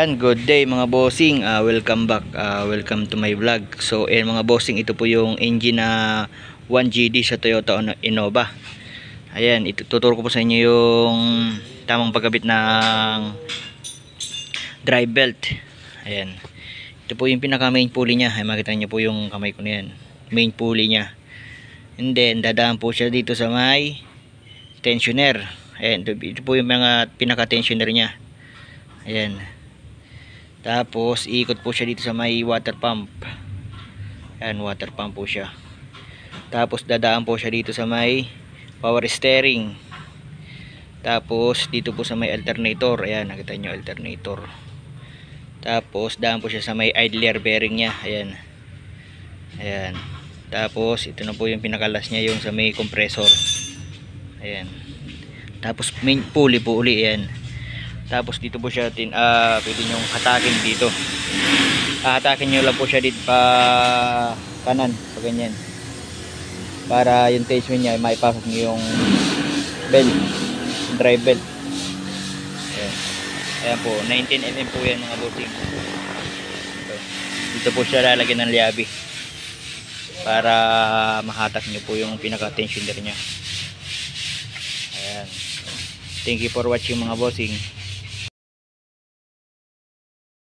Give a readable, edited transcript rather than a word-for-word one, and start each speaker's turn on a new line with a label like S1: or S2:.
S1: Good day mga bossing, welcome back, welcome to my vlog. So mga bossing, ito po yung engine na 1GD sa Toyota Innova. Ayan, ituturo ko po sa inyo yung tamang pagkabit ng drive belt. Ayan, ito po yung pinaka main pulley nya. Ay, makita nyo po yung kamay ko na yan, main pulley nya. And then dadaan po siya dito sa may tensioner. Ayan, ito po yung mga pinaka tensioner nya. Ayan. Tapos iikot po siya dito sa may water pump. Ayan, water pump po siya. Tapos dadaan po siya dito sa may power steering. Tapos dito po sa may alternator. Ayan, nakita nyo alternator. Tapos daan po siya sa may idler bearing nya. Ayan. Ayan. Tapos ito na po yung pinakalas nya, yung sa may compressor. Ayan. Tapos main pulley po uli. Ayan. Tapos dito po siya pwede nyo hatakin dito. Hatakin nyo lang po siya dito pa kanan, pa ganyan, para yung tension nya maipasok nyo yung belt, drive belt. Ayan. Ayan po, 19mm po yan mga bossing. Dito po siya lalagyan ng liabi para mahatak nyo po yung pinaka tensioner nya. Ayan. Thank you for watching mga bossing.